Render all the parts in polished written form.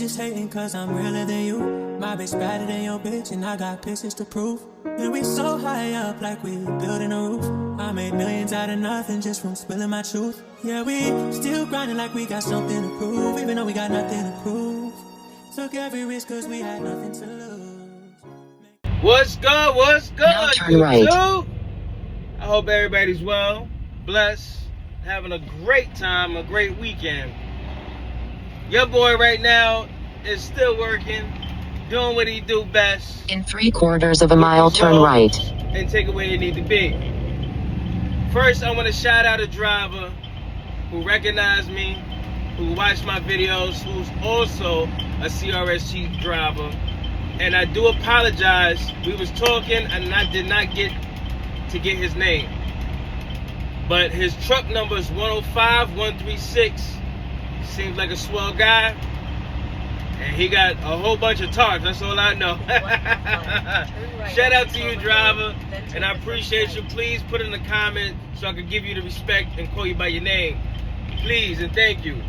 bitches hating cause I'm realer than you. My bitch better than your bitch and I got pictures to prove. And we so high up like we building a roof. I made millions out of nothing just from spilling my truth. Yeah, we still grinding like we got something to prove, even though we got nothing to prove. Took every risk cause we had nothing to lose. What's good? What's good? Now turn right. I hope everybody's well, blessed, having a great time, a great weekend. Your boy right now is still working, doing what he do best. In 3/4 of a mile, turn right. And take it where you need to be. First, I want to shout out a driver who recognized me, who watched my videos, who's also a CRST driver. And I do apologize. We was talking and I did not get to get his name. But his truck number is 105136. Seems like a swell guy. And he got a whole bunch of tarps. That's all I know. Shout out to you, driver. And I appreciate you. Please put in the comment so I can give you the respect and call you by your name. Please and thank you.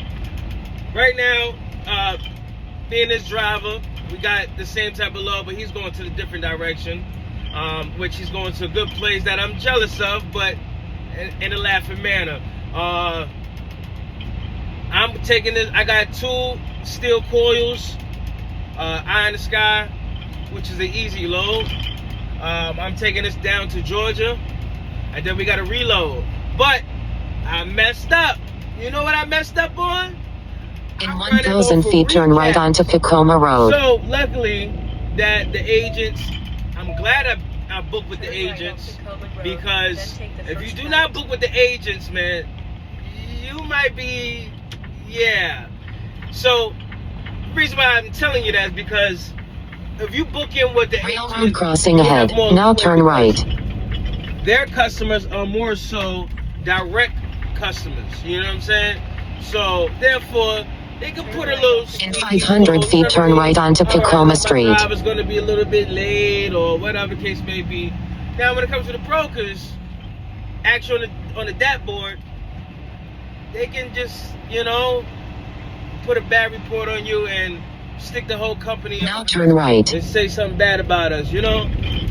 Right now, being this driver, we got the same type of love, but he's going to the different direction, which he's going to a good place that I'm jealous of, but in a laughing manner. I'm taking this. I got 2 steel coils, eye in the sky, which is an easy load. I'm taking this down to Georgia, and then we got to reload. But I messed up. You know what I messed up on? In 1,000 feet, turn right onto Tacoma Road. So luckily that the agents, I'm glad I booked with the agents, because if you do not book with the agents, man, you might be, yeah. So the reason why I'm telling you that is because if you book in with the Railroad crossing ahead. Now turn right. Their customers are more so direct customers. You know what I'm saying? So therefore, they can put a little. In 500 feet, turn right onto Tacoma Street. I was going to be a little bit late or whatever the case may be. Now, when it comes to the brokers, actually on the DAT board, they can just, you know, put a bad report on you and stick the whole company now turn right and say something bad about us, you know,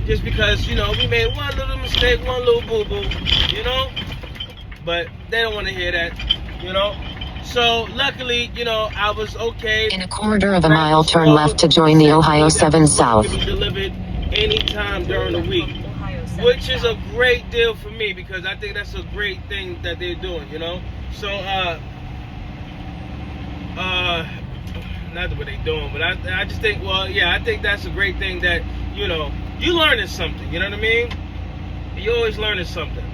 just because, you know, we made one little mistake, one little boo-boo, you know, but they don't want to hear that, you know. So luckily, you know, I was okay. In 1/4 of a mile, turn left to join the Ohio 7 South. Can be delivered anytime during the week, which is a great deal for me, because I think that's a great thing that they're doing, you know. So not what they're doing, but I just think, well, yeah, I think that's a great thing that, you know, you learning something, you know what I mean? You're always learning something.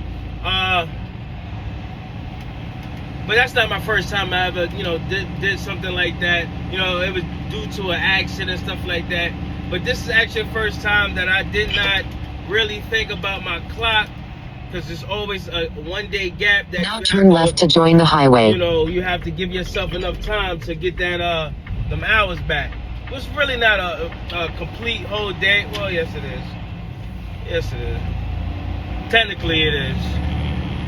But that's not my first time I ever, you know, did something like that. You know, it was due to an accident and stuff like that. But this is actually the first time that I did not really think about my clock, because there's always a 1-day gap. That now turn left to join the highway. You know, you have to give yourself enough time to get that them hours back. It's really not a complete whole day. Well, yes it is. Yes it is. Technically it is.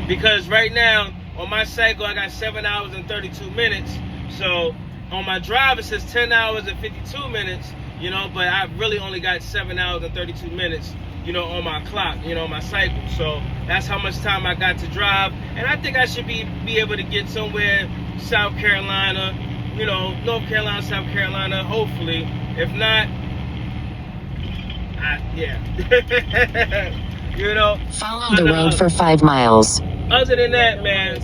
Because right now, on my cycle, I got 7 hours and 32 minutes. So on my drive, it says 10 hours and 52 minutes, you know, but I really only got 7 hours and 32 minutes, you know, on my clock, you know, on my cycle. So that's how much time I got to drive. And I think I should be able to get somewhere, South Carolina, you know, North Carolina, South Carolina, hopefully. If not, yeah. You know, follow the road for 5 miles. Other than that, man,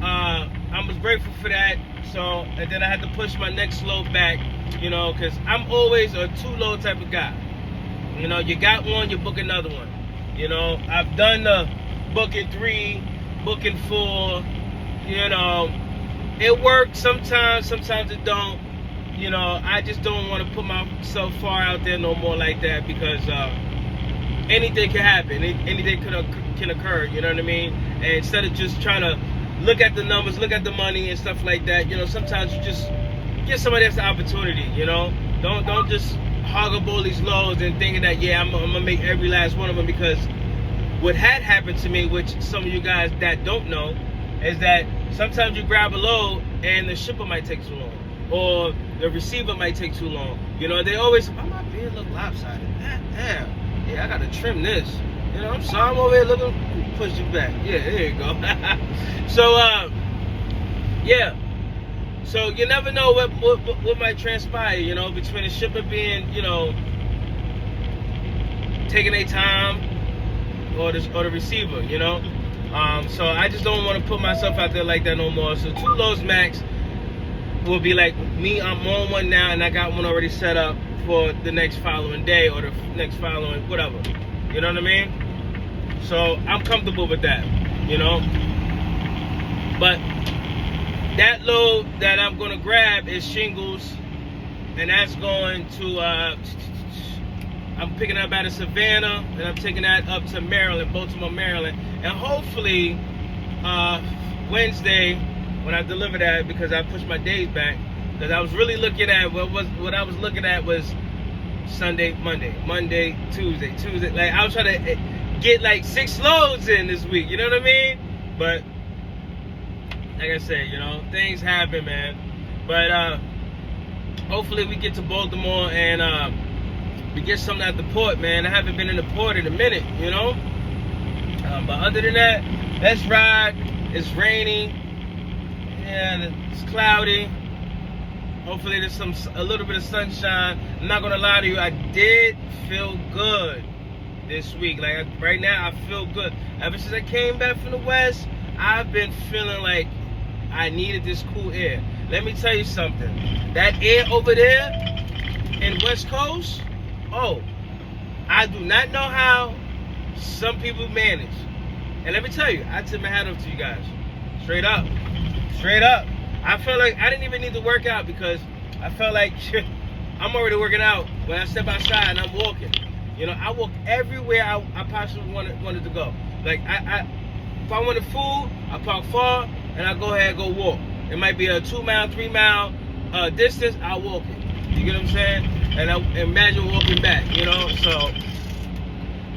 I was grateful for that. So, and then I had to push my next load back, you know, because I'm always a 2-load type of guy. You know, you got one, you book another one. You know, I've done the booking 3, booking 4, you know. It works sometimes, sometimes it don't. You know, I just don't want to put myself far out there no more like that, because anything can happen. Anything can occur, you know what I mean? And instead of just trying to look at the numbers, look at the money and stuff like that, you know, sometimes you just give somebody else the opportunity, you know? Don't just hog up all these loads and thinking that, yeah, I'm gonna make every last one of them, because what had happened to me, which some of you guys that don't know, is that sometimes you grab a load and the shipper might take too long. or the receiver might take too long. You know, they always, why my beard look lopsided? Damn, yeah, I gotta trim this. You know, I'm sorry, I'm over here looking, push you back. Yeah, there you go. So, yeah. So you never know what might transpire, you know, between the shipper being, you know, taking their time, or the receiver, you know. So I just don't want to put myself out there like that no more. So 2 loads max will be like me. I'm on one now, and I got one already set up for the next following day or the next following whatever. You know what I mean? So I'm comfortable with that, you know. But that load that I'm gonna grab is shingles, and that's going to I'm picking up out of Savannah, and I'm taking that up to Maryland, Baltimore, Maryland, and hopefully Wednesday when I deliver that, because I pushed my days back, because I was really looking at what I was looking at was Sunday, Monday, Tuesday. Like I was trying to get like 6 loads in this week. You know what I mean? But like I said, you know, things happen, man. But hopefully we get to Baltimore and we get something at the port, man. I haven't been in the port in a minute, you know. But other than that, let's ride. It's rainy. Yeah, it's cloudy. Hopefully there's a little bit of sunshine. I'm not gonna lie to you, I did feel good this week. Like right now, I feel good. Ever since I came back from the West, I've been feeling like I needed this cool air. Let me tell you something. That air over there in West Coast, oh, I do not know how some people manage. And let me tell you, I tip my hat off to you guys. Straight up. I felt like I didn't even need to work out, because I felt like I'm already working out when I step outside and I'm walking. You know, I walk everywhere I possibly wanted to go. Like if I wanted food, I park far and I go ahead and go walk. It might be a 2-mile, 3-mile distance, I'll walk it. You get what I'm saying? And I imagine walking back, you know? So,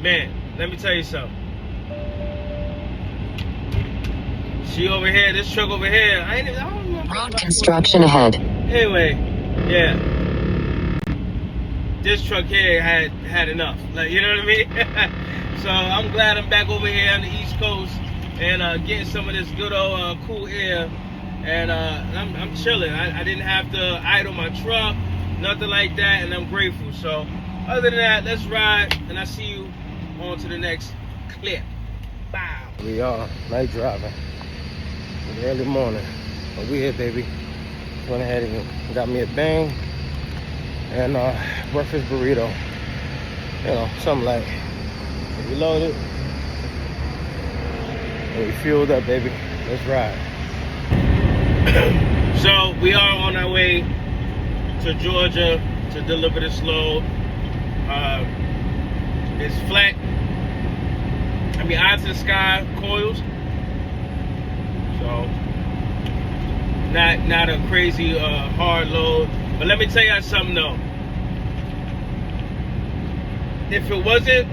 man, let me tell you something. She over here, this truck over here, I don't know. Road construction ahead. Anyway, yeah. This truck here had enough. Like, you know what I mean? So I'm glad I'm back over here on the East Coast and getting some of this good old cool air. And I'm chilling. I didn't have to idle my truck, nothing like that, and I'm grateful. So other than that, let's ride, and I'll see you on to the next clip. Bow. We are night driving in the early morning, but we here, baby. Went ahead and got me a bang and breakfast burrito. You know, something like. We loaded and we fueled up, baby. Let's ride. So we are on our way to Georgia to deliver this load. It's flat. I mean, eye to the sky coils. So not a crazy hard load. But let me tell you something though. If it wasn't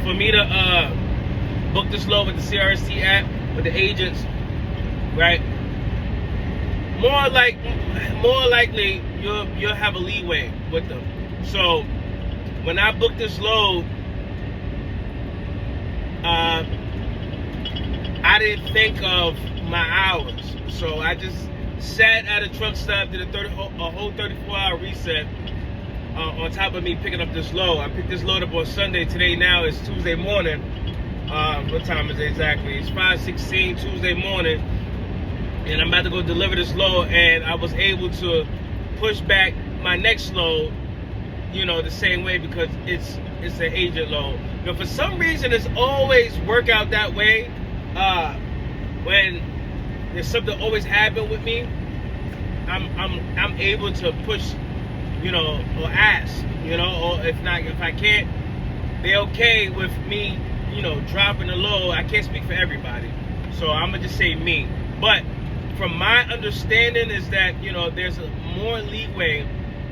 for me to book this load with the CRST app with the agents, right? More likely you'll have a leeway with them. So when I booked this load, I didn't think of my hours. So I just sat at a truck stop, did a whole 34-hour reset on top of me picking up this load. I picked this load up on Sunday. Today now is Tuesday morning. What time is it exactly? It's 5:16 Tuesday morning. And I'm about to go deliver this load, and I was able to push back my next load, you know, the same way, because it's an agent load. You know, for some reason, it's always work out that way. When there's something always happen with me, I'm able to push, you know, or ask, you know, or if I can't, they're okay with me, you know, dropping the load. I can't speak for everybody, so I'm gonna just say me. But from my understanding is that, you know, there's more leeway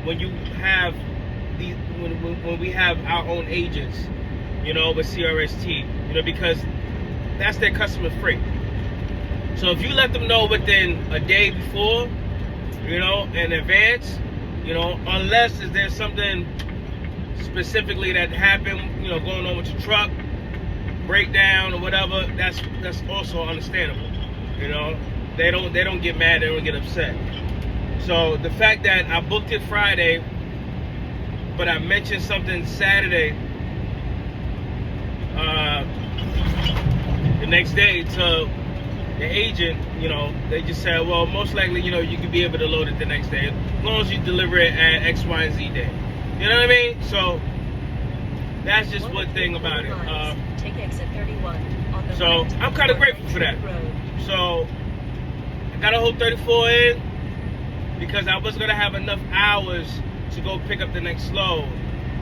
when you have when we have our own agents, you know, with CRST, you know, because that's their customer freight. So if you let them know within a day before, you know, in advance, you know, unless there's something specifically that happened, you know, going on with your truck, breakdown or whatever, that's also understandable. You know, they don't get mad, they don't get upset. So the fact that I booked it Friday, but I mentioned something Saturday, the next day to the agent, you know, they just said, well, most likely, you know, you could be able to load it the next day as long as you deliver it at X, Y, and Z day. You know what I mean? So that's just one thing about it. Take exit 31 on the so right, I'm kind of grateful for that. So I got a whole 34 in because I was gonna have enough hours to go pick up the next load.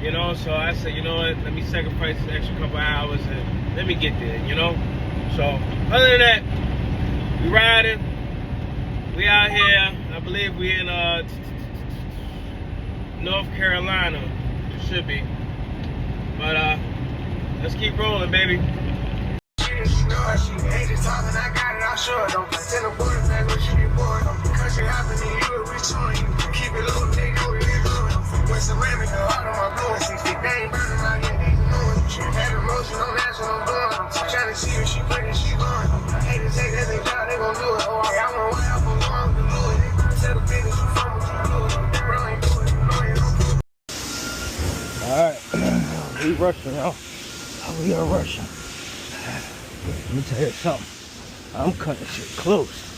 You know, so I said, you know what, let me sacrifice an extra couple hours and let me get there, you know? So, other than that, we riding, we out here, I believe we in North Carolina, should be. But let's keep rolling, baby. She ain't just talking, I got it, I'll show it. Don't tell the quarterback what you get bored. Cause you happening, you will return. Keep it low, they know it is good. With ceramic, the heart of my blue. 60 days burning out here, these new. She had emotion, don't ask what I'm doing. I'm trying to see if she pregnant, she going. Haters say that they job, they gon' do it. Oh, I want way up on going to do it. Tell the business you from what you do it. Bro, ain't do it, you know you don't do it. Alright, we rushing, y'all. We are rushing. Let me tell you something. I'm cutting shit close.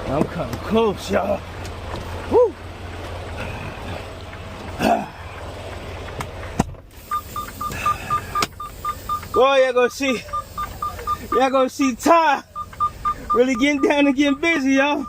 I'm cutting close, y'all. Woo! Boy, y'all gonna see Ty really getting down and getting busy, y'all.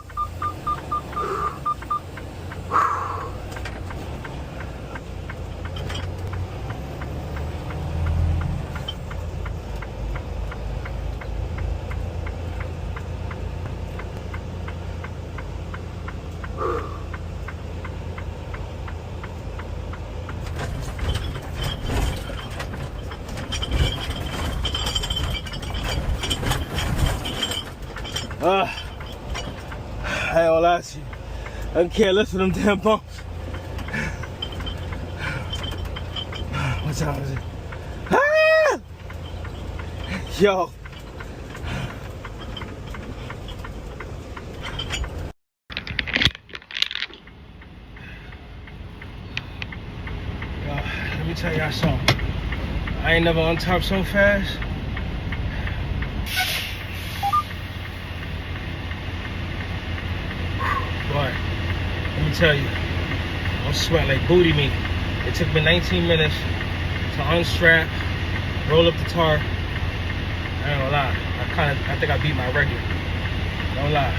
I ain't gonna lie to you. I can't listen to them damn bumps. What time is it? Ah! Yo. Let me tell y'all something. I ain't never on top so fast. Boy, let me tell you, I'm sweating like booty meat. It took me 19 minutes to unstrap, roll up the tarp. I ain't gonna lie, I think I beat my record. Don't lie.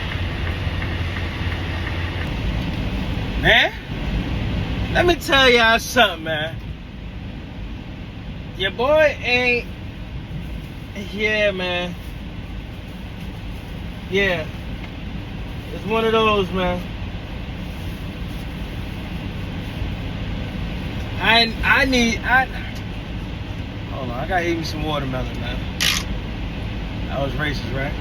Man, let me tell y'all something, man. Your boy ain't, yeah, man. Yeah. It's one of those, man. Hold on, I gotta eat me some watermelon, man. That was racist, right?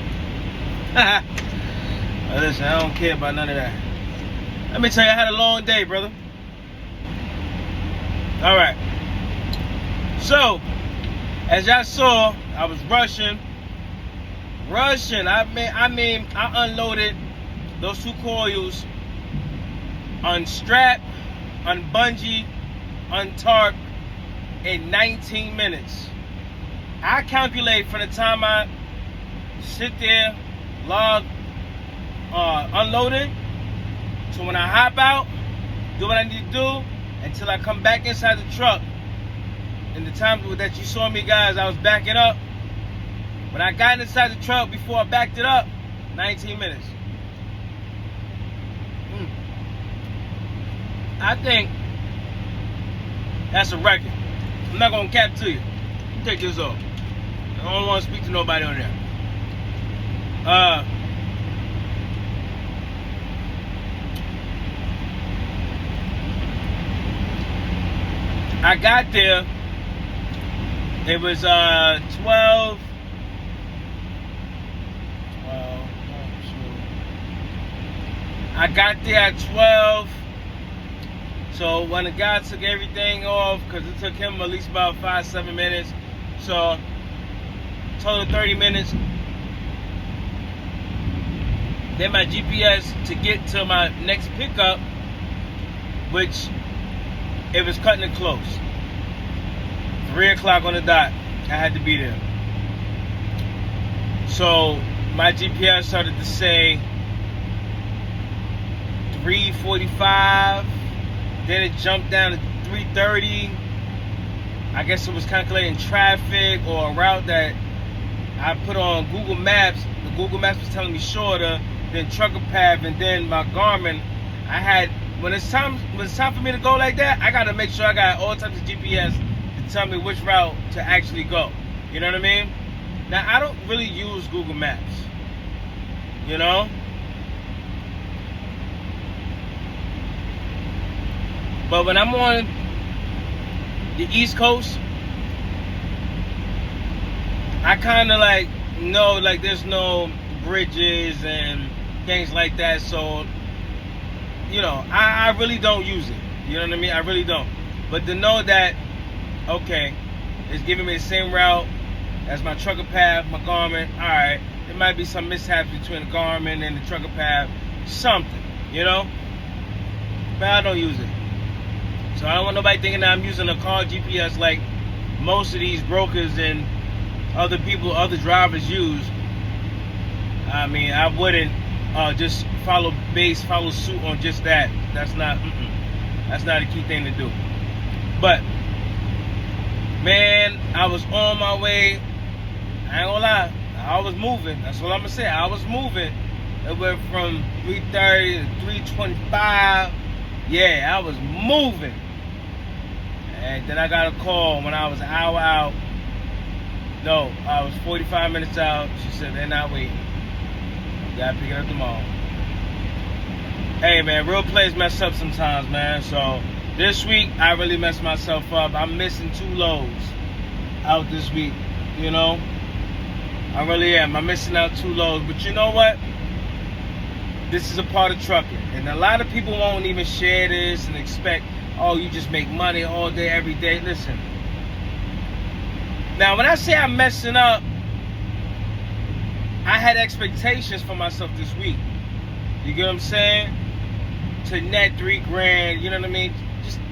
Listen, I don't care about none of that. Let me tell you, I had a long day, brother. All right. So, as y'all saw, I was rushing. I mean, I unloaded those two coils, unstrap, unbungee, untarp in 19 minutes. I calculate from the time I sit there, log, unloading, to when I hop out, do what I need to do, until I come back inside the truck. In the time that you saw me, guys, I was backing up. When I got inside the truck before I backed it up, 19 minutes. I think that's a record. I'm not gonna cap to you. Let me take this off. I don't want to speak to nobody on there. I got there. It was 12. I got there at 12. So when the guy took everything off, because it took him at least about 5-7 minutes. So total 30 minutes. Then my GPS to get to my next pickup, which it was cutting it close. 3 o'clock on the dot, I had to be there. So my GPS started to say 3:45. Then it jumped down to 3:30. I guess it was calculating traffic or a route that I put on Google Maps. The Google Maps was telling me shorter than trucker path, and then my Garmin. I had when it's time for me to go like that, I gotta make sure I got all types of GPS to tell me which route to actually go. You know what I mean? Now I don't really use Google Maps. You know? But when I'm on the East Coast, I kind of like know like there's no bridges and things like that. So, you know, I really don't use it. You know what I mean? I really don't. But to know that, okay, it's giving me the same route as my trucker path, my Garmin. All right, there might be some mishaps between the Garmin and the trucker path. Something, you know? But I don't use it. So I don't want nobody thinking that I'm using a car GPS like most of these brokers and other people, other drivers use. I mean, I wouldn't just follow suit on just that. That's not a key thing to do. But, man, I was on my way. I ain't gonna lie. I was moving. That's what I'm gonna say. I was moving. It went from 3:30 to 3:25. Yeah, I was moving. And then I got a call when I was an hour out. No, I was 45 minutes out. She said, they're not waiting. You gotta pick it up tomorrow. Hey, man, real plays mess up sometimes, man. So this week, I really messed myself up. I'm missing 2 loads out this week, you know? I really am. I'm missing out 2 loads. But you know what? This is a part of trucking. And a lot of people won't even share this and expect, oh, you just make money all day, every day. Listen. Now, when I say I'm messing up, I had expectations for myself this week. You get what I'm saying? To net $3,000, you know what I mean?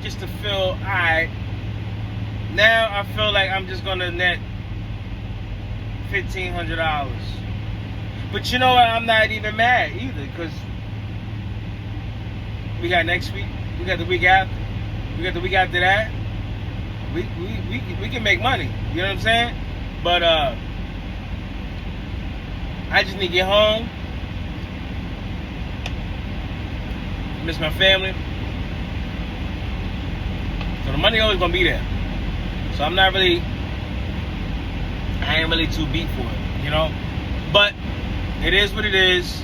Just to feel, all right. Now I feel like I'm just gonna net $1,500. But you know what? I'm not even mad either, because we got next week, we got the week after, we got the week after that. We can make money. You know what I'm saying? But I just need to get home. Miss my family. So the money always gonna be there. So I ain't really too beat for it, you know? But it is what it is.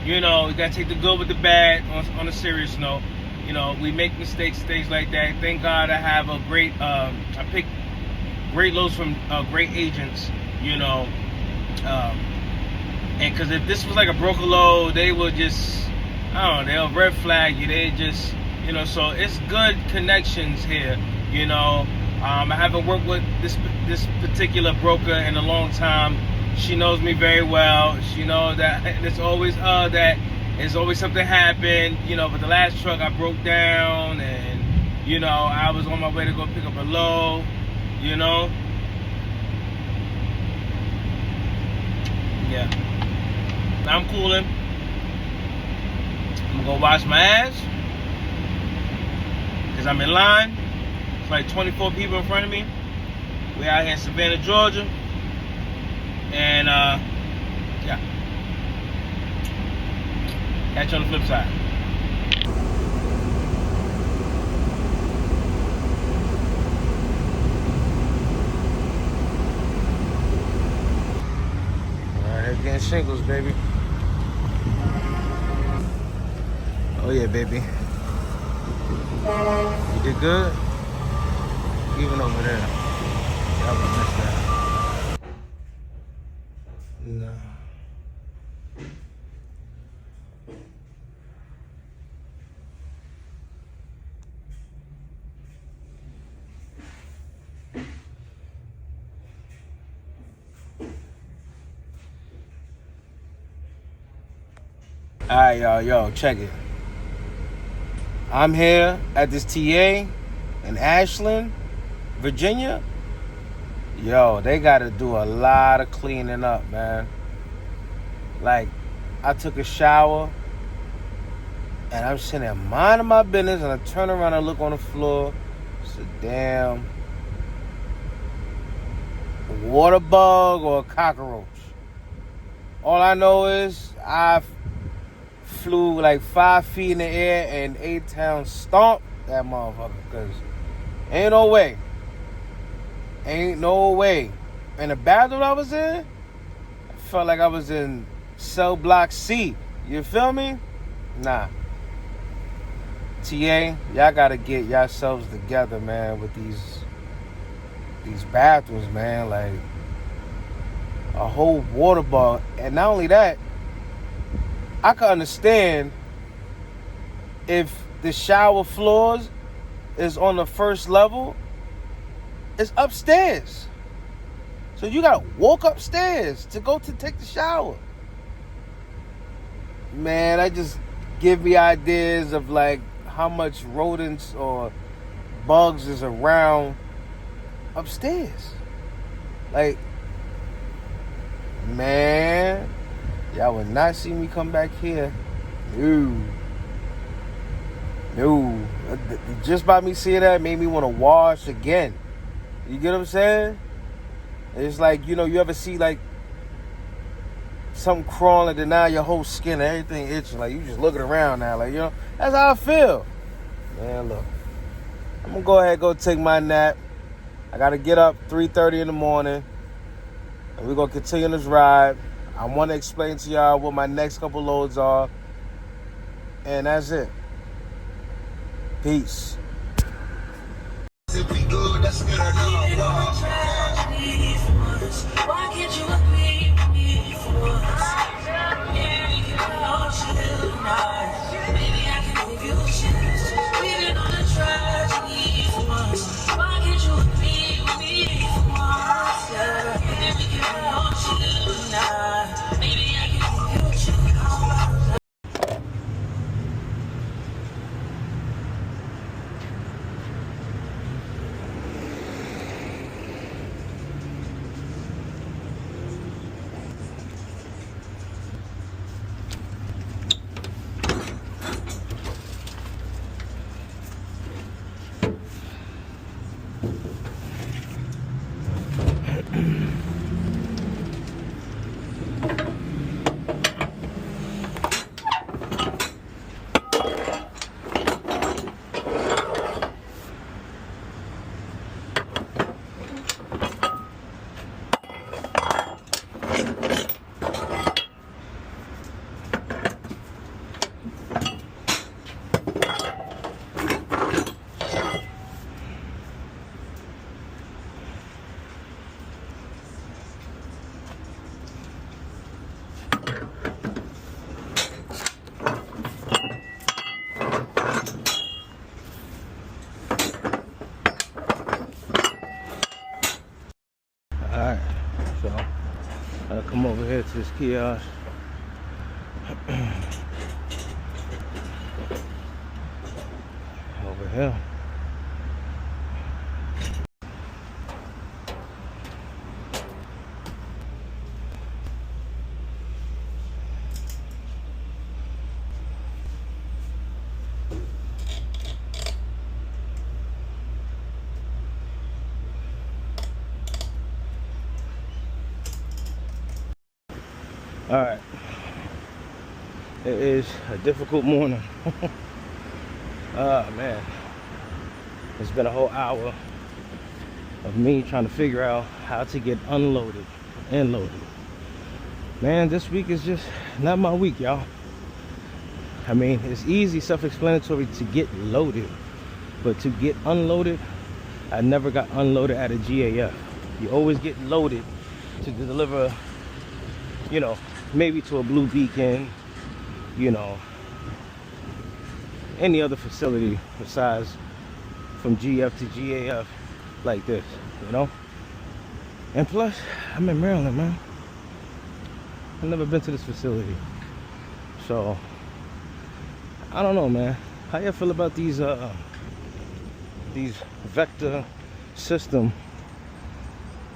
You know, you gotta take the good with the bad on a serious note. You know, we make mistakes, things like that. Thank God I have a great, I picked great loads from great agents, you know. And because if this was like a broker load, they would just, I don't know, they'll red flag you. They just, you know, so it's good connections here, you know. I haven't worked with this particular broker in a long time. She knows me very well. She knows that there's always something happened, you know. But the last truck I broke down, and you know I was on my way to go pick up a load, you know. Yeah, I'm cooling. I'm gonna go wash my ass because I'm in line. It's like 24 people in front of me. We're out here in Savannah, Georgia. And, yeah. Catch you on the flip side. Alright, they're getting shingles, baby. Oh, yeah, baby. You did good? Even over there. I would miss that. No. Alright, y'all, yo, check it. I'm here at this TA in Ashland, Virginia. Yo, they gotta do a lot of cleaning up, man. Like, I took a shower and I'm sitting there minding my business and I turn around and look on the floor. It's a damn water bug or a cockroach. All I know is I flew like 5 feet in the air and A-Town stomped that motherfucker, because ain't no way. Ain't no way. And the bathroom I was in, I felt like I was in cell block C. You feel me? Nah. TA, y'all gotta get yourselves together, man, with these bathrooms, man. Like, a whole water bug. And not only that, I can understand if the shower floors is on the first level, it's upstairs. So you gotta walk upstairs to go to take the shower. Man, that just give me ideas of like how much rodents or bugs is around upstairs. Like, man, y'all would not see me come back here. No. Just by me seeing that made me want to wash again. You get what I'm saying? It's like, you know, you ever see like something crawling and now your whole skin and everything itching. Like, you just looking around now. Like, you know, that's how I feel. Man, look. I'm going to go ahead and go take my nap. I got to get up 3:30 in the morning. And we're going to continue this ride. I want to explain to y'all what my next couple loads are. And that's it. Peace. Why can't you look me for us? Maybe I can give you a chance. We've been on a tragedy for once. Why can't you look me for once? Yeah. Maybe we can hold you tonight. Maybe I can give you a chance. Alright, so I'll come over here to this kiosk. Over here. All right, it is a difficult morning. Oh man, it's been a whole hour of me trying to figure out how to get unloaded and loaded. Man, this week is just not my week, y'all. I mean, it's easy, self-explanatory to get loaded, but to get unloaded, I never got unloaded at a GAF. You always get loaded to deliver, you know, maybe to a Blue Beacon, you know, any other facility besides from GF to GAF like this, you know. And plus, I'm in Maryland, man. I've never been to this facility, so I don't know, man. How y'all feel about these vector system?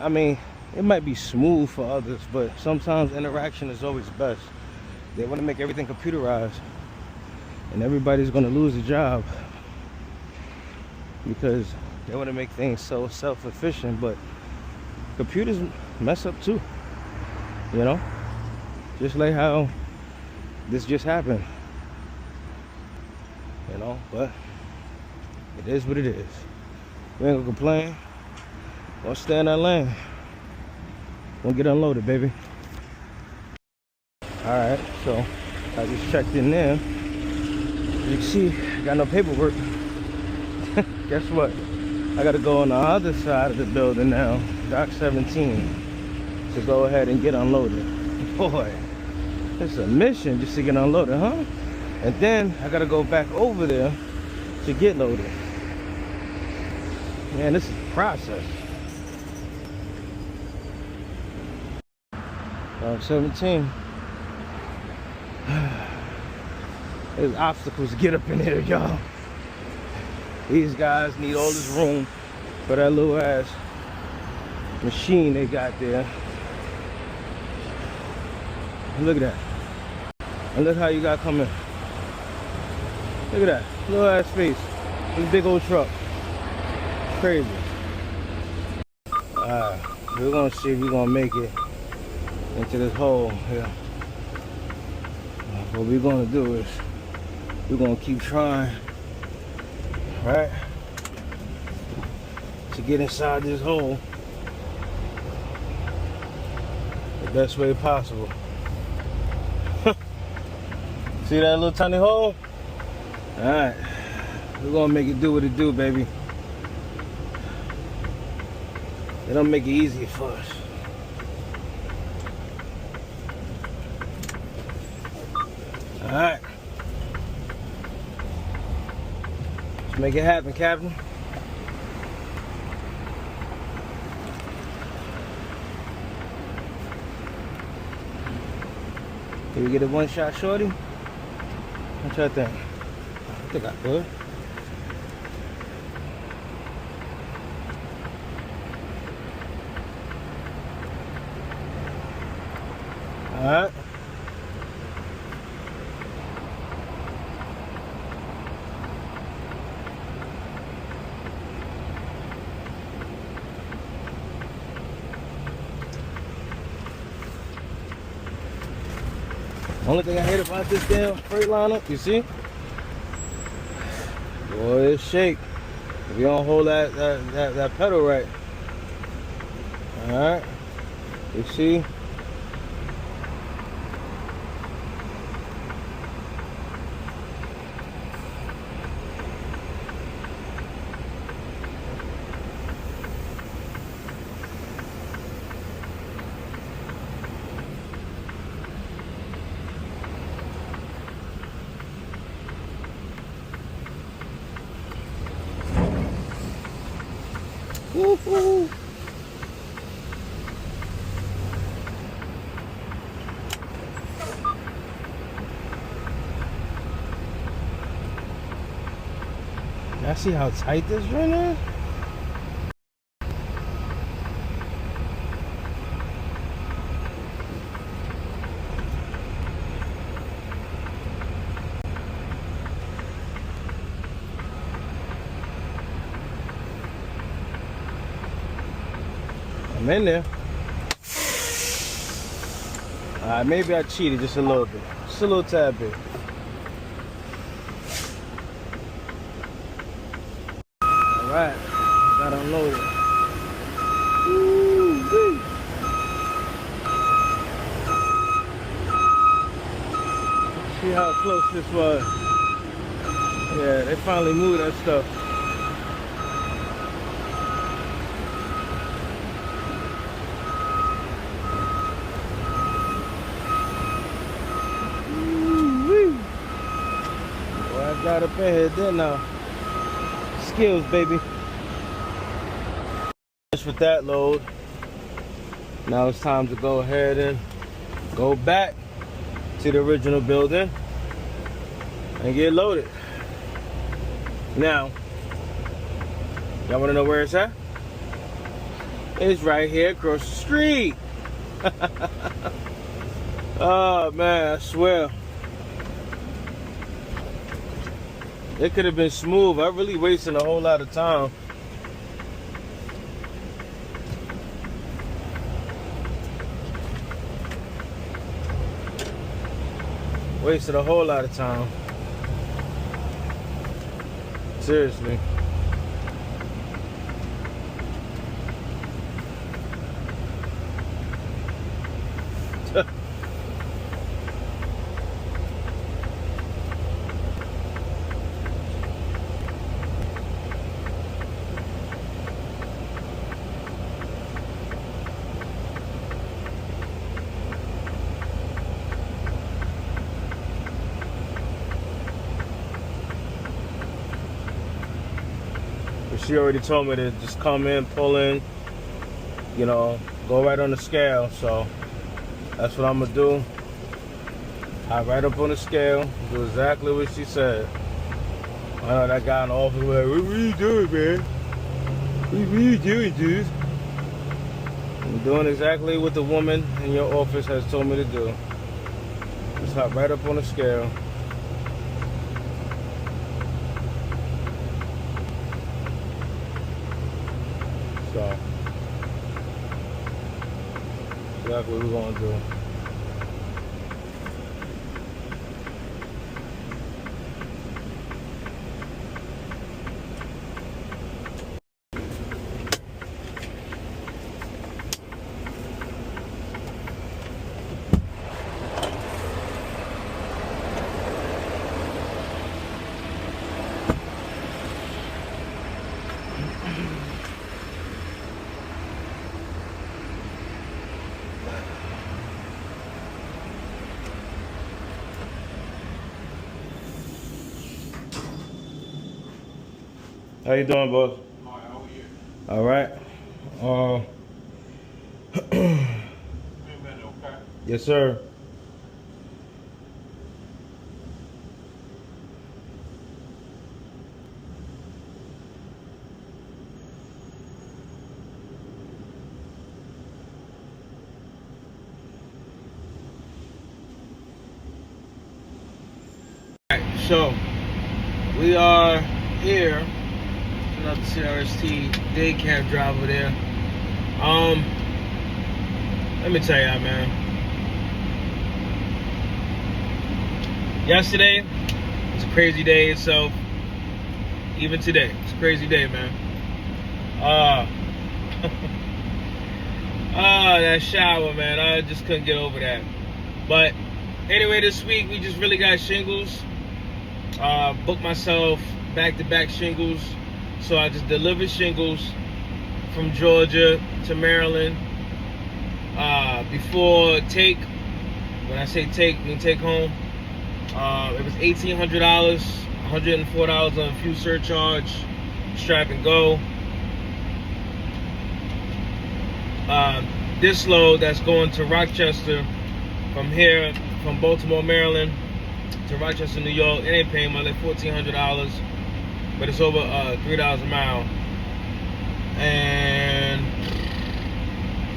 I mean, it might be smooth for others, but sometimes interaction is always best. They want to make everything computerized, and everybody's going to lose a job because they want to make things so self-efficient. But computers mess up too, you know, just like how this just happened, you know. But it is what it is. We ain't gonna complain. Gonna stay in that lane. Gonna get unloaded, baby. Alright, so I just checked in there. You can see, I got no paperwork. Guess what? I gotta go on the other side of the building now, Dock 17, to go ahead and get unloaded. Boy, it's a mission just to get unloaded, huh? And then I gotta go back over there to get loaded. Man, this is a process. Dock 17. There's obstacles to get up in here, y'all. These guys need all this room for that little ass machine they got there. And look at that. And look how you got coming. Look at that. Little ass space. This big old truck. Crazy. Alright. We're gonna see if we're gonna make it into this hole here. What we're gonna do is we're gonna keep trying, right, to get inside this hole the best way possible. See that little tiny hole? Alright, we're gonna make it do what it do, baby. They don't make it easy for us. Alright. Let's make it happen, Captain. Can we get a one-shot shorty? What y'all think? I think I could. Alright. Only thing I hate about this damn Freightliner, you see? Boy, it's shake. If you don't hold that pedal right. Alright. You see? Woo-hoo. Y'all see how tight this joint is? I'm in there. Maybe I cheated just a little bit. Just a little tad bit. Alright. Got unloaded. Woo-wee. See how close this was. Yeah, they finally moved that stuff. right up in here, didn't I? Skills, baby. Just with that load. Now it's time to go ahead and go back to the original building and get loaded. Now, y'all wanna know where it's at? It's right here across the street. Oh man, I swear. It could have been smooth. I really wasted a whole lot of time. Wasted a whole lot of time. Seriously. She already told me to just come in, pull in, you know, go right on the scale. So that's what I'm gonna do. Hop right up on the scale, do exactly what she said. I know that guy in the office was like, what are you doing, man? What are you doing, dude? I'm doing exactly what the woman in your office has told me to do. Just hop right up on the scale. So, exactly what we're gonna do. How you doing, boss? All right. Yes, sir. All right, so we are here. Another CRST day cab driver there. Let me tell y'all, man. Yesterday was a crazy day itself. Even today, it's a crazy day, man. That shower, man. I just couldn't get over that. But anyway, this week we just really got shingles. Booked myself back-to-back shingles. So I just delivered shingles from Georgia to Maryland. Before take, when I say take, I mean take home. It was $1,800, $104 on a fuel surcharge, strap and go. This load that's going to Rochester from here, from Baltimore, Maryland to Rochester, New York, it ain't paying much, like $1,400. But it's over $3 a mile. And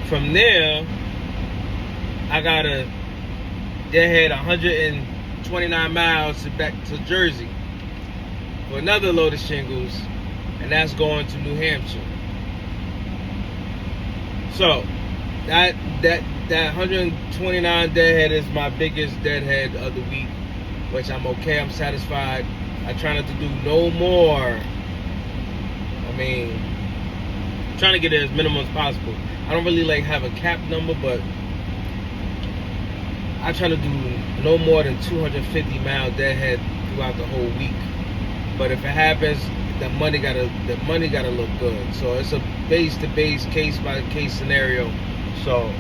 from there, I gotta deadhead 129 miles back to Jersey for another load of shingles, and that's going to New Hampshire. So that 129 deadhead is my biggest deadhead of the week, which I'm okay. I'm satisfied. I try not to do no more. I mean, I'm trying to get it as minimum as possible. I don't really like have a cap number, but I try to do no more than 250 mile deadhead throughout the whole week. But if it happens, the money gotta look good. So it's a base to base, case by case scenario. So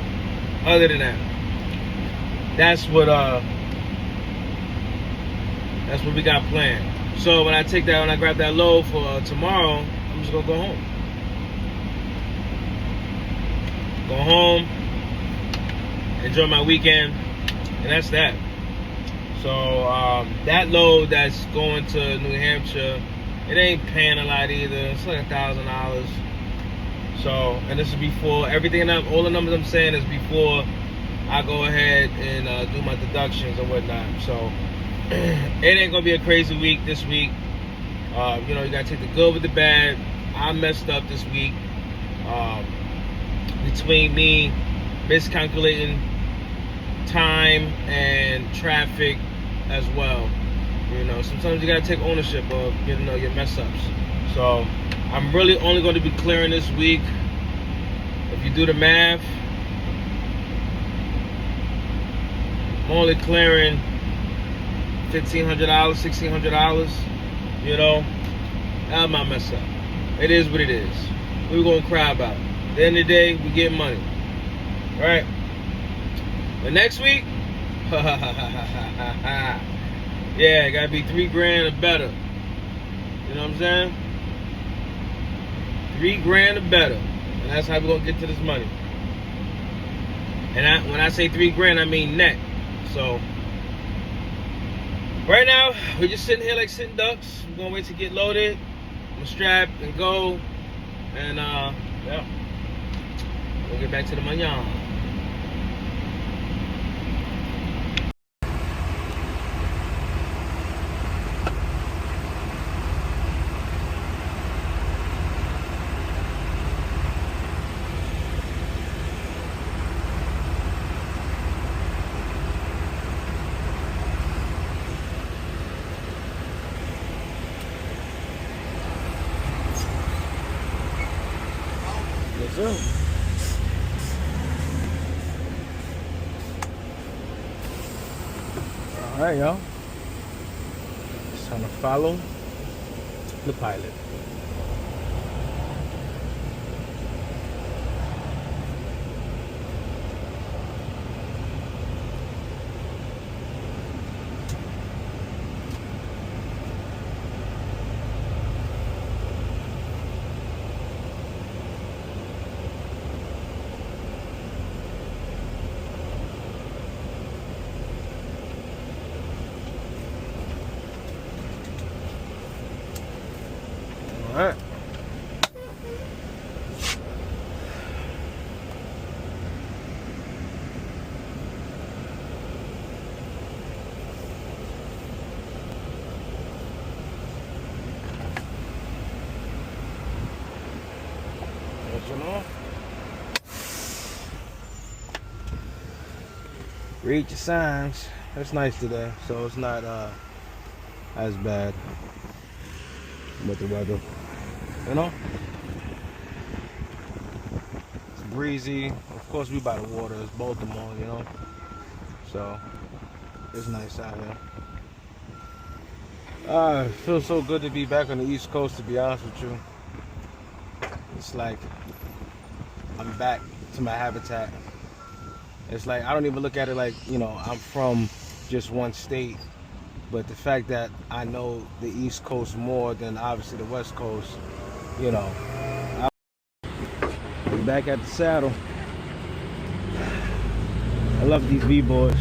other than that, that's what we got planned. So when I grab that load for tomorrow, I'm just gonna go home. Go home, enjoy my weekend, and that's that. So that load that's going to New Hampshire, it ain't paying a lot either. It's like $1,000. So, and this is before everything. All the numbers I'm saying is before I go ahead and do my deductions and whatnot. So it ain't gonna be a crazy week this week. You know, you gotta take the good with the bad. I messed up this week. Between me miscalculating time and traffic as well. You know, sometimes you gotta take ownership of, you know, your mess ups. So I'm really only going to be clearing this week. If you do the math, I'm only clearing $1,500, $1,600. You know, that's my mess up. It is what it is. We're gonna cry about it. At the end of the day, we get money. All right. But next week, yeah, it gotta be $3,000 or better. You know what I'm saying? $3,000 or better, and that's how we're gonna get to this money. And when I say $3,000, I mean net. So right now, we're just sitting here like sitting ducks. We're gonna wait to get loaded. I'm gonna strap and go, and yeah, we'll get back to the manana. Yes, sir. All right, y'all. It's time to follow the pilot. All right. Read your signs. It's nice today, so it's not as bad with the weather. You know? It's breezy. Of course, we by the water. It's Baltimore, you know? So, it's nice out here. It feels so good to be back on the East Coast, to be honest with you. It's like I'm back to my habitat. It's like I don't even look at it like, you know, I'm from just one state. But the fact that I know the East Coast more than obviously the West Coast, you know, I'm back at the saddle. I love these V-boards.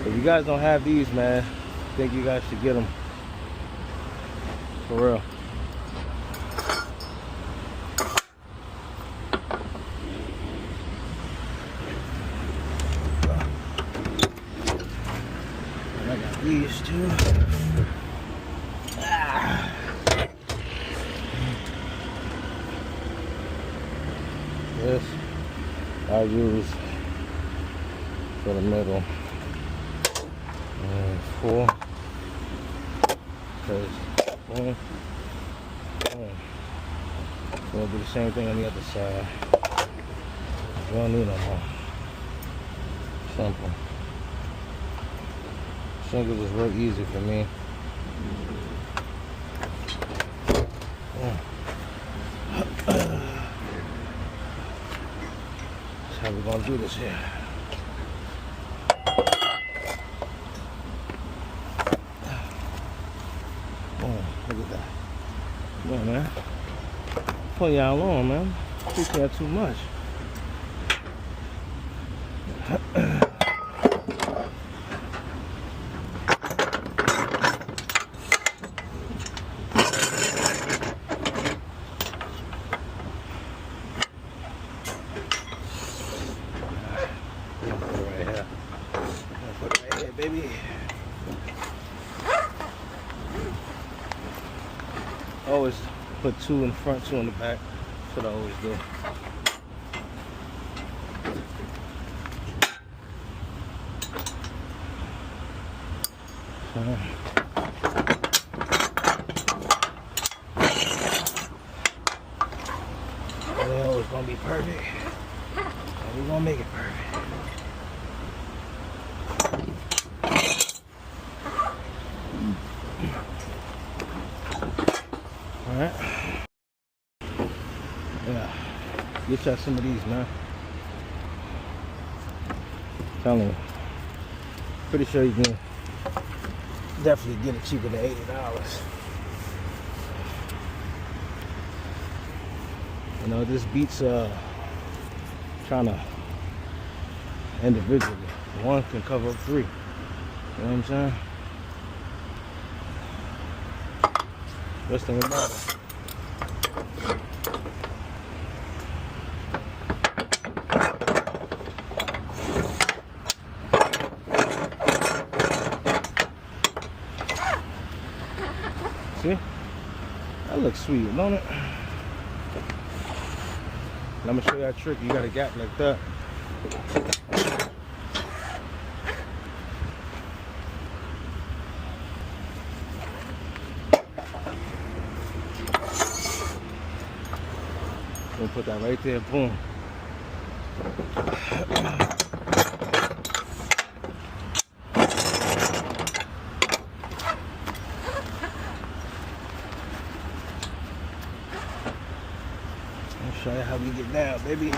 If you guys don't have these, man, I think you guys should get them. For real. And I got these too. This I use for the middle. And 4. Because boom, boom. We'll do the same thing on the other side. We don't need no more. Simple. Shingles is real easy for me. That's how we're gonna do this here. Look at that. Come on, man. Put y'all on, man. You can't have too much. Baby. Always put 2 in the front, 2 in the back. That's what I always do. They always gonna be perfect. And we're gonna make it perfect. Alright. Yeah. Get y'all some of these, man. Telling you. Pretty sure you can definitely get it cheaper than $80. You know, this beats trying to individually. One can cover up 3. You know what I'm saying? Best thing about it. See? That looks sweet, don't it? And I'm gonna show you a trick. You got a gap like that. Gonna put that right there, boom. I'll show you how we get down, baby.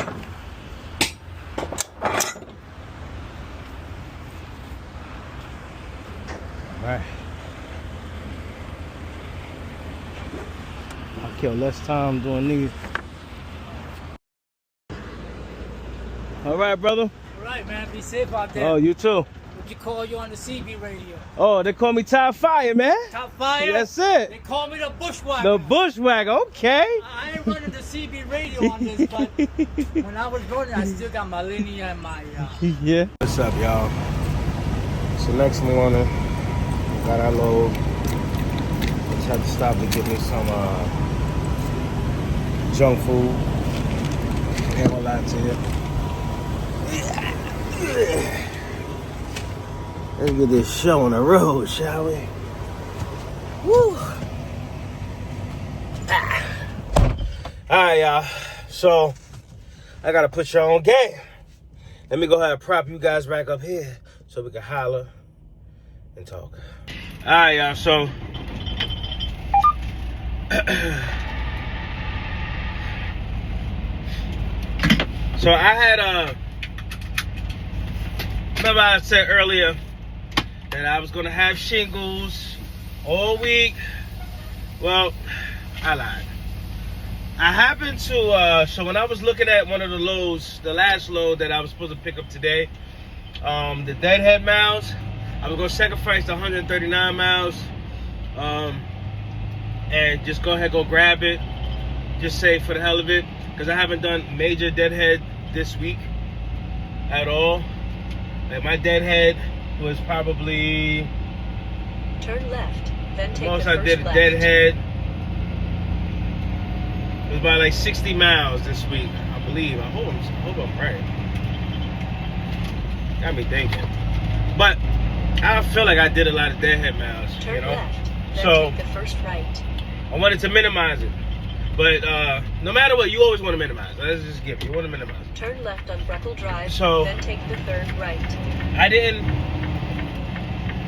All right. I'll kill less time doing these. All right, brother. All right, man. Be safe out there. Oh, you too. What you call you on the CB radio? Oh, they call me Top Fire, man. Top Fire? That's it. They call me the Bushwhacker. The Bushwhacker, okay. I ain't running the CB radio on this, but when I was running, I still got my linear and my... Yeah. What's up, y'all? So next morning, we got our load. Just had to stop to get me some junk food. I ain't gonna lie to you. Let's get this show on the road, shall we? Woo! Alright, y'all. So, I gotta put y'all on game. Let me go ahead and prop you guys back up here so we can holler and talk. Alright, y'all. So, I had remember I said earlier that I was gonna have shingles all week. Well, I lied. I happened to so when I was looking at one of the loads, the last load that I was supposed to pick up today, the deadhead miles, I was gonna sacrifice the 139 miles and just go ahead, go grab it, just say for the hell of it, because I haven't done major deadhead this week at all. Like my deadhead was probably Turn left, then take most the I first did left. deadhead. It was about like 60 miles this week, I believe. I hope I'm right. Got me thinking. But I feel like I did a lot of deadhead miles. Turn you know? left, then So take the first right. I wanted to minimize it. But no matter what, you always want to minimize. Let's just give it. You want to minimize it. Turn left on Breckle Drive, So- then take the third right. I didn't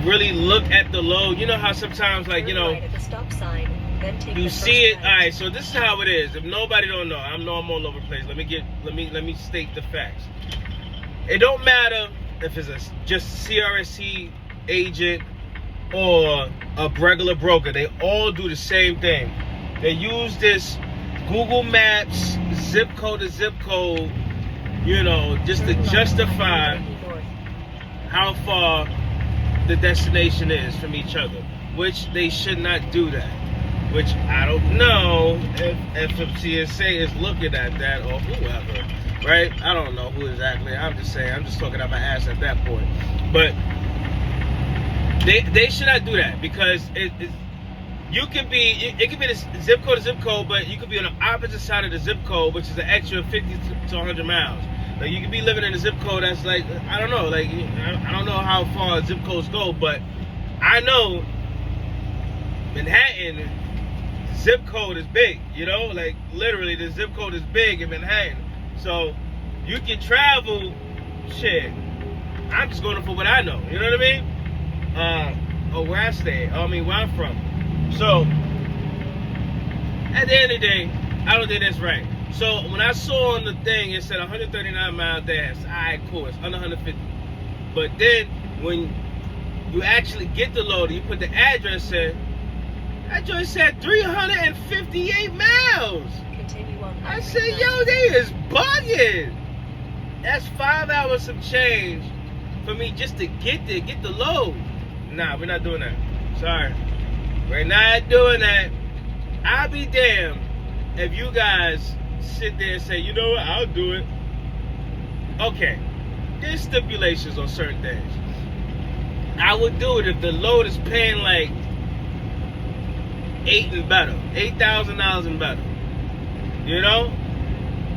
really look at the load. You know how sometimes, like, you Turn know, right at the stop sign, then take you the see first it. right. All right, so this is how it is. If nobody don't know, I know I'm all over the place. Let me state the facts. It don't matter if it's just CRSC agent or a regular broker. They all do the same thing. They use this Google Maps zip code to zip code, you know, just to justify how far the destination is from each other, which they should not do that. Which I don't know if CSA is looking at that or whoever, right? I don't know who exactly. I'm just saying, I'm just talking out my ass at that point. But they should not do that, because it could be the zip code to zip code, but you could be on the opposite side of the zip code, which is an extra 50 to 100 miles. Like, you could be living in a zip code that's like, I don't know, like, I don't know how far zip codes go, but I know Manhattan zip code is big, you know, like literally the zip code is big in Manhattan. So you can travel, shit, I'm just going for what I know, you know what I mean? Or where I stay, where I'm from. So at the end of the day, I don't think that's right. So when I saw on the thing, it said 139 mile dash, alright, cool, it's under 150. But then when you actually get the load, you put the address in, that joint said 358 miles. Continue on. I said, yo, they is bugging. That's 5 hours some change for me just to get there, get the load. Nah, we're not doing that. Sorry. We're not doing that. I'll be damned if you guys sit there and say, you know what, I'll do it. Okay, there's stipulations on certain things. I would do it if the load is paying like $8,000 and better, you know?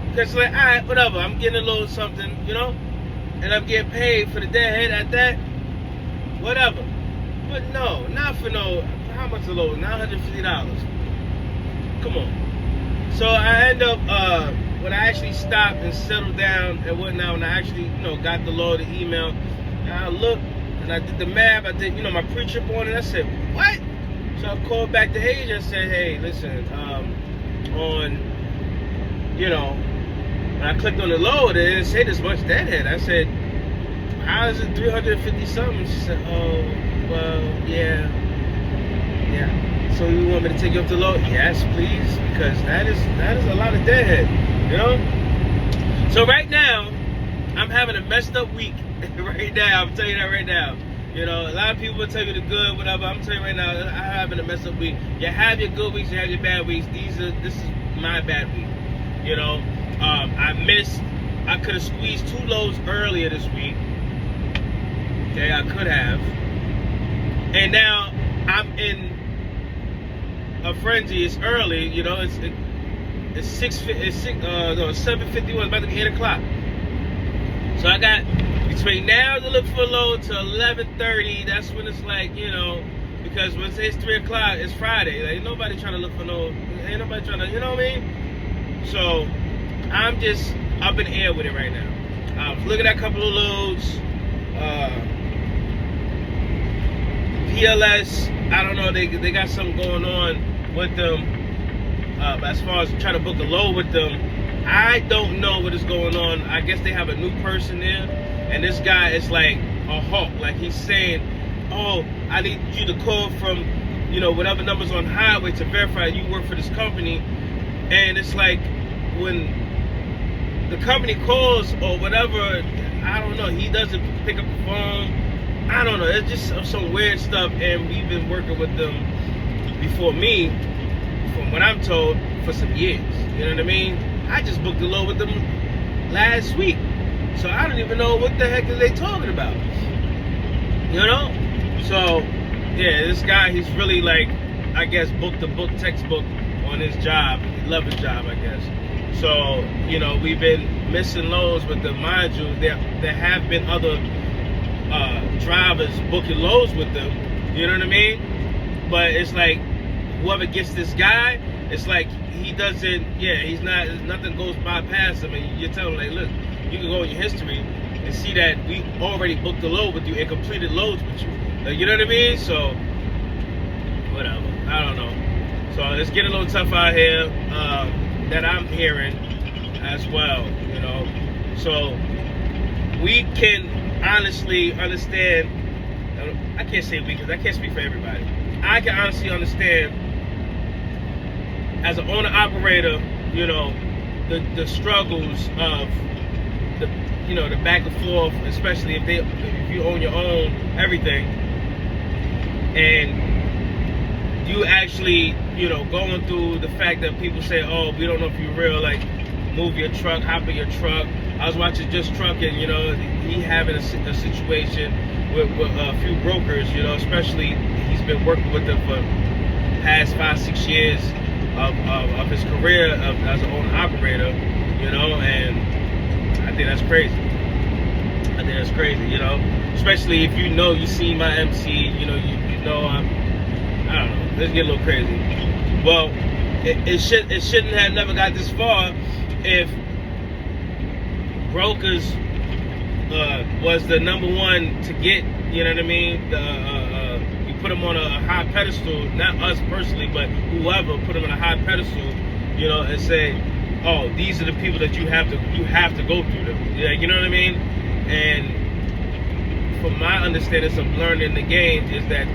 Because like, all right, whatever, I'm getting a little something, you know? And I'm getting paid for the deadhead at that, whatever. But no, not for no, how much a load? $950. Come on. So I end up, when I actually stopped and settled down and whatnot, when I actually, you know, got the load, the email, and I looked and I did the math, I did, you know, my pre-trip on it, I said, what? So I called back the agent and said, hey, listen, you know, when I clicked on the load, it didn't say this much deadhead. I said, how is it 350 something? She said, oh, well, yeah. So you want me to take you up the load? Yes, please, because that is a lot of deadhead, you know? So right now, I'm having a messed up week. Right now, I'm telling you that right now. You know, a lot of people will tell you the good, whatever. I'm telling you right now, I'm having a messed up week. You have your good weeks, you have your bad weeks. This is my bad week. You know, I could have squeezed 2 loads earlier this week. Okay, I could have. And now I'm in a frenzy. It's early, you know, it's 7:51, it's about to be 8 o'clock. So I got between now to look for a load to 11:30. That's when it's like, you know, because when it's 3 o'clock, it's Friday. Like, ain't nobody trying to look for no, ain't nobody trying to, you know what I mean? So I'm just up in the air with it right now. I was looking at a couple of loads. PLS, I don't know, they got something going on with them. As far as trying to book a load with them, I don't know what is going on. I guess they have a new person there, and this guy is like a hawk. Like, he's saying, oh, I need you to call from, you know, whatever number's on highway to verify you work for this company. And it's like, when the company calls or whatever, I don't know, he doesn't pick up the phone. I don't know, it's just some weird stuff, and we've been working with them before me, from what I'm told, for some years. You know what I mean? I just booked a load with them last week, so I don't even know what the heck are they talking about. You know? So yeah, this guy, he's really like, I guess, booked the book textbook on his job. He loves his job, I guess. So, you know, we've been missing loads with them. Mind you, there have been other drivers booking loads with them, you know what I mean? But it's like, whoever gets this guy, it's like he doesn't, he's not, nothing goes by past him, and you tell him, like, look, you can go in your history and see that we already booked a load with you and completed loads with you. Like, you know what I mean? So, whatever, I don't know. So it's getting a little tough out here, that I'm hearing as well, you know? So we can honestly understand, I can't say we, because I can't speak for everybody, I can honestly understand as an owner operator, you know, the struggles of the, you know, the back and forth, especially if you own your own everything, and you actually, you know, going through the fact that people say, oh, we don't know if you're real, like, move your truck, hop in your truck. I was watching Just Trucking, you know, he having a situation with a few brokers, you know, especially he's been working with them for past 5-6 years of his career as an owner operator, you know, and I think that's crazy. I think that's crazy, you know, especially if you know, you see my MC, you know, you know, I don't know, let's get a little crazy. Well, it shouldn't have never got this far if brokers was the number one to get, you know what I mean? You put them on a high pedestal, not us personally, but whoever put them on a high pedestal, you know, and say, oh, these are the people that you have to go through them. Yeah, you know what I mean? And from my understanding of learning the game is that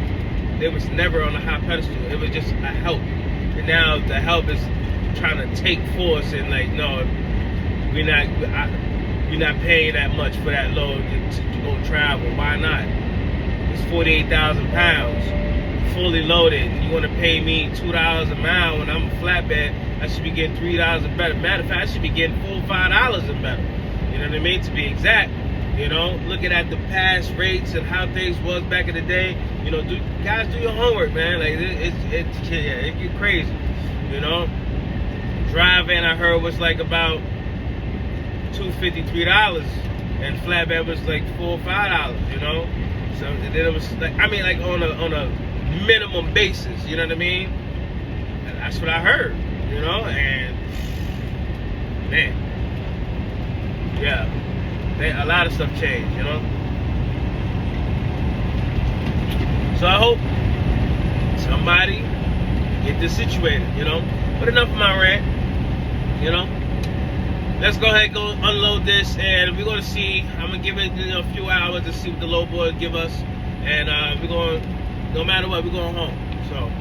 it was never on a high pedestal. It was just a help. And now the help is trying to take force and like, no, you're not paying that much for that load to go travel. Why not? It's 48,000 pounds, fully loaded. And you want to pay me $2 a mile when I'm a flatbed? I should be getting $3 and better. Matter of fact, I should be getting $4 or $5 and better. You know what I mean? To be exact. You know, looking at the past rates and how things was back in the day. You know, guys, do your homework, man. Like it get crazy. You know, driving I heard was like about $2.50, $3, and flatbed was like $4 or $5. You know, so then it was like, I mean, like on a minimum basis. You know what I mean? And that's what I heard. You know, and man, yeah. A lot of stuff changed, you know. So I hope somebody get this situated, you know. But enough of my rant, you know. Let's go ahead and go unload this, and we're gonna see. I'm gonna give it, you know, a few hours to see what the low boys give us, and we're going. No matter what, we're going home. So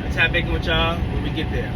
I'll tap back in with y'all when we get there.